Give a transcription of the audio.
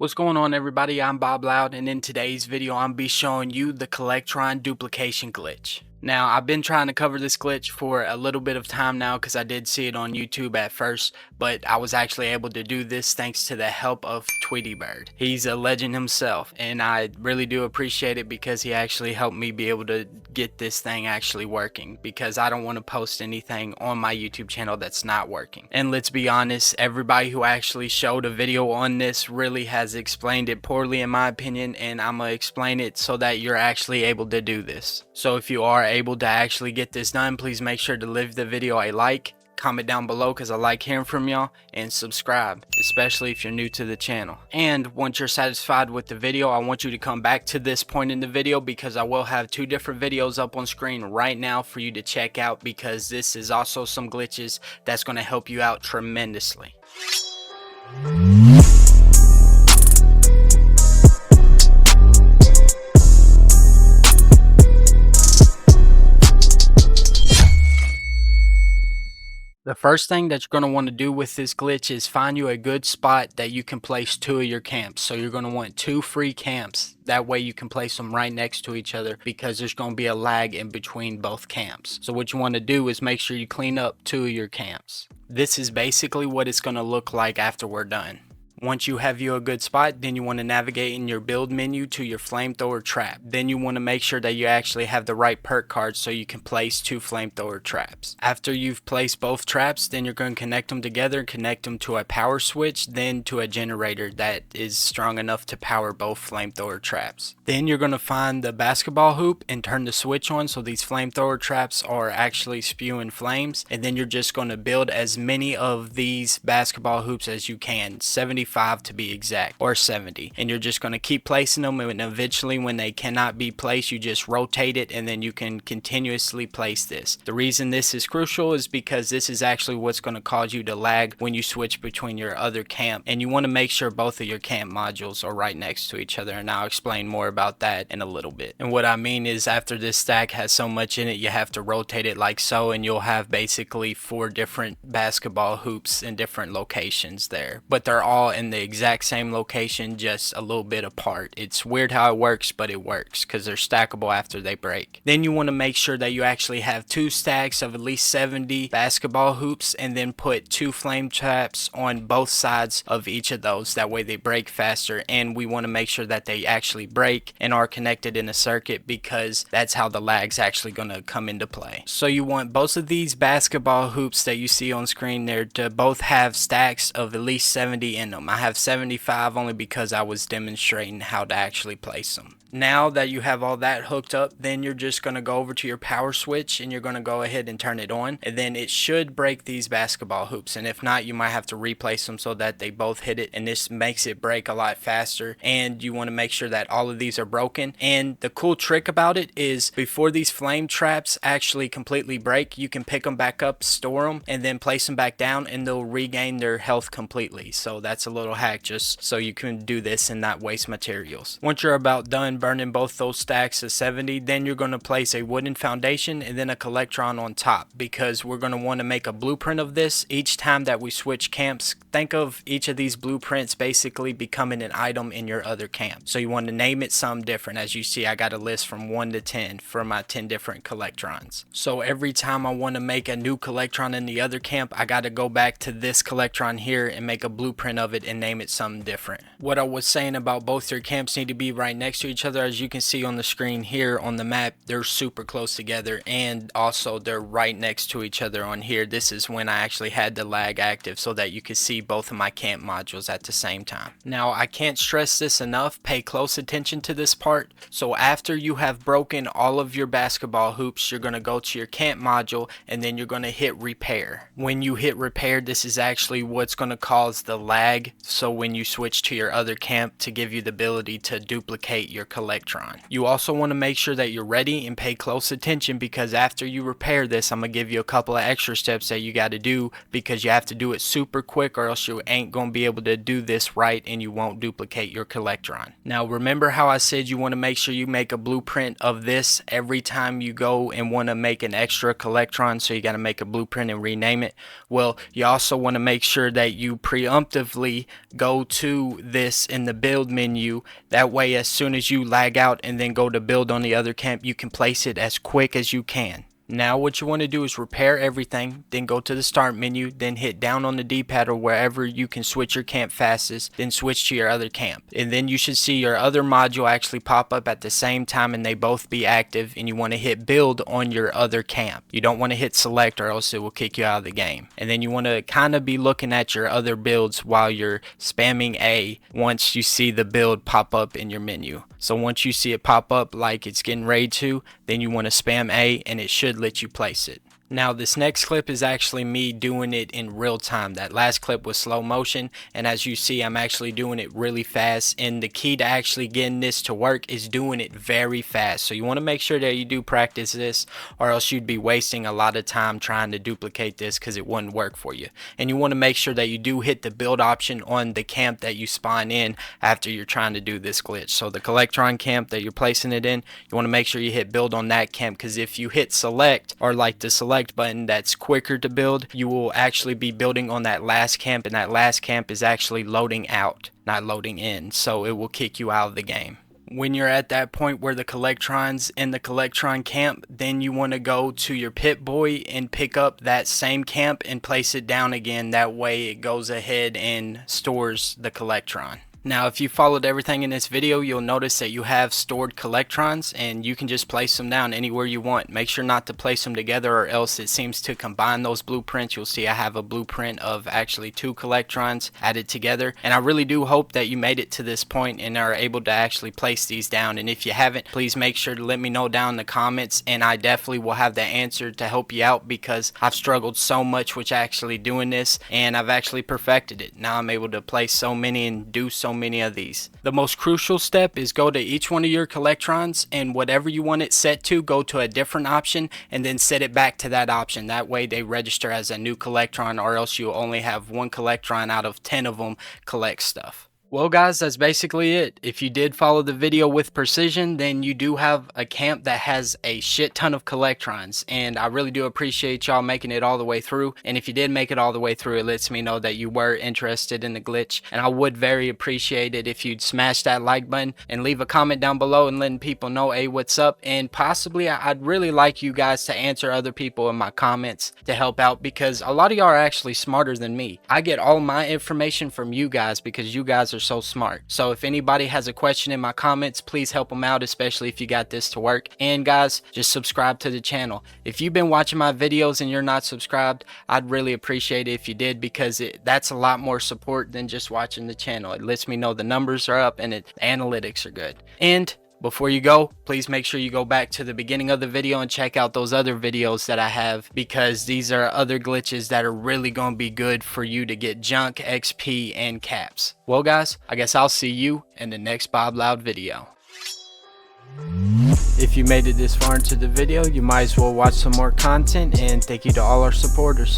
What's going on, everybody? I'm Bob Loud, and in today's video I'm be showing you the Collectron duplication glitch. Now, I've been trying to cover this glitch for a little bit of time now because I did see it on YouTube at first, but I was actually able to do this thanks to the help of Tweety Bird. He's a legend himself, and I really do appreciate it because he actually helped me be able to get this thing actually working, because I don't want to post anything on my YouTube channel that's not working. And let's be honest, everybody who actually showed a video on this really has explained it poorly in my opinion, and I'm gonna explain it so that you're actually able to do this. So if you are able to actually get this done, please make sure to leave the video a like, comment down below because I like hearing from y'all, and subscribe, especially if you're new to the channel. And once you're satisfied with the video, I want you to come back to this point in the video because I will have two different videos up on screen right now for you to check out, because this is also some glitches that's going to help you out tremendously. The first thing that you're going to want to do with this glitch is find you a good spot that you can place two of your camps. So you're going to want two free camps. That way you can place them right next to each other because there's going to be a lag in between both camps. So what you want to do is make sure you clean up two of your camps. This is basically what it's going to look like after we're done. Once you have you a good spot, then you want to navigate in your build menu to your flamethrower trap. Then you want to make sure that you actually have the right perk cards so you can place two flamethrower traps. After you've placed both traps, then you're going to connect them together and connect them to a power switch, then to a generator that is strong enough to power both flamethrower traps. Then you're going to find the basketball hoop and turn the switch on so these flamethrower traps are actually spewing flames. And then you're just going to build as many of these basketball hoops as you can, 75 to be exact, or 70, and you're just going to keep placing them, and eventually when they cannot be placed you just rotate it, and then you can continuously place this. The reason this is crucial is because this is actually what's going to cause you to lag when you switch between your other camp, and you want to make sure both of your camp modules are right next to each other, and I'll explain more about that in a little bit. And what I mean is, after this stack has so much in it, you have to rotate it like so, and you'll have basically 4 different basketball hoops in different locations there, but they're all in the exact same location, just a little bit apart. It's weird how it works, but it works because they're stackable after they break. Then you want to make sure that you actually have 2 stacks of at least 70 basketball hoops, and then put 2 flame traps on both sides of each of those. That way they break faster, and we want to make sure that they actually break and are connected in a circuit, because that's how the lag's actually going to come into play. So you want both of these basketball hoops that you see on screen there to both have stacks of at least 70 in them. I have 75 only because I was demonstrating how to actually place them. Now that you have all that hooked up, then you're just going to go over to your power switch and you're going to go ahead and turn it on, and then it should break these basketball hoops, and if not, you might have to replace them so that they both hit it, and this makes it break a lot faster. And you want to make sure that all of these are broken. And the cool trick about it is, before these flame traps actually completely break, you can pick them back up, store them, and then place them back down, and they'll regain their health completely. So that's a little hack just so you can do this and not waste materials. Once you're about done burning both those stacks of 70, then you're going to place a wooden foundation and then a Collectron on top, because we're going to want to make a blueprint of this each time that we switch camps. Think of each of these blueprints basically becoming an item in your other camp. So you want to name it something different. As you see, I got a list from 1 to 10 for my 10 different Collectrons. So every time I want to make a new Collectron in the other camp, I got to go back to this Collectron here and make a blueprint of it and name it something different. What I was saying about both your camps need to be right next to each other, as you can see on the screen here on the map, they're super close together, and also they're right next to each other on here. This is when I actually had the lag active so that you could see both of my camp modules at the same time. Now, I can't stress this enough, pay close attention to this part. So after you have broken all of your basketball hoops, you're going to go to your camp module, and then you're going to hit repair. When you hit repair, this is actually what's going to cause the lag, so when you switch to your other camp, to give you the ability to duplicate your Collectron. You also want to make sure that you're ready and pay close attention, because after you repair this, I'm going to give you a couple of extra steps that you got to do, because you have to do it super quick or else you ain't going to be able to do this right and you won't duplicate your Collectron. Now, remember how I said you want to make sure you make a blueprint of this every time you go and want to make an extra Collectron, so you got to make a blueprint and rename it? Well, you also want to make sure that you preemptively simply go to this in the build menu. That way, as soon as you lag out and then go to build on the other camp, you can place it as quick as you can. Now what you want to do is repair everything, then go to the start menu, then hit down on the D-pad or wherever you can switch your camp fastest, then switch to your other camp. And then you should see your other module actually pop up at the same time and they both be active, and you want to hit build on your other camp. You don't want to hit select or else it will kick you out of the game. And then you want to kind of be looking at your other builds while you're spamming A once you see the build pop up in your menu. So once you see it pop up like it's getting ready to, then you want to spam A and it should let you place it. Now this next clip is actually me doing it in real time. That last clip was slow motion, and as you see I'm actually doing it really fast, and the key to actually getting this to work is doing it very fast. So you want to make sure that you do practice this, or else you'd be wasting a lot of time trying to duplicate this because it wouldn't work for you. And you want to make sure that you do hit the build option on the camp that you spawn in after you're trying to do this glitch. So the Collectron camp that you're placing it in, you want to make sure you hit build on that camp, because if you hit select or like the select button that's quicker to build, you will actually be building on that last camp, and that last camp is actually loading out, not loading in, so it will kick you out of the game. When you're at that point where the Collectrons in the Collectron camp, then you want to go to your Pip-Boy and pick up that same camp and place it down again. That way it goes ahead and stores the Collectron. Now if you followed everything in this video, you'll notice that you have stored Collectrons and you can just place them down anywhere you want. Make sure not to place them together or else it seems to combine those blueprints. You'll see I have a blueprint of actually 2 Collectrons added together, and I really do hope that you made it to this point and are able to actually place these down. And if you haven't, please make sure to let me know down in the comments, and I definitely will have the answer to help you out, because I've struggled so much with actually doing this and I've actually perfected it. Now I'm able to place so many and do so many of these. The most crucial step is go to each one of your Collectrons, and whatever you want it set to, go to a different option and then set it back to that option. That way they register as a new Collectron, or else you'll only have 1 Collectron out of 10 of them collect stuff. Well guys, that's basically it. If you did follow the video with precision, then you do have a camp that has a shit ton of Collectrons, and I really do appreciate y'all making it all the way through. And if you did make it all the way through, it lets me know that you were interested in the glitch, and I would very appreciate it if you'd smash that like button and leave a comment down below and letting people know, hey, what's up. And possibly I'd really like you guys to answer other people in my comments to help out, because a lot of y'all are actually smarter than me. I get all my information from you guys because you guys are so smart. So if anybody has a question in my comments, please help them out, especially if you got this to work. And guys, just subscribe to the channel. If you've been watching my videos and you're not subscribed, I'd really appreciate it if you did, because that's a lot more support than just watching the channel. It lets me know the numbers are up and the analytics are good. And before you go, please make sure you go back to the beginning of the video and check out those other videos that I have, because these are other glitches that are really going to be good for you to get junk, XP, and caps. Well guys, I guess I'll see you in the next Bob Loud video. If you made it this far into the video, you might as well watch some more content, and thank you to all our supporters.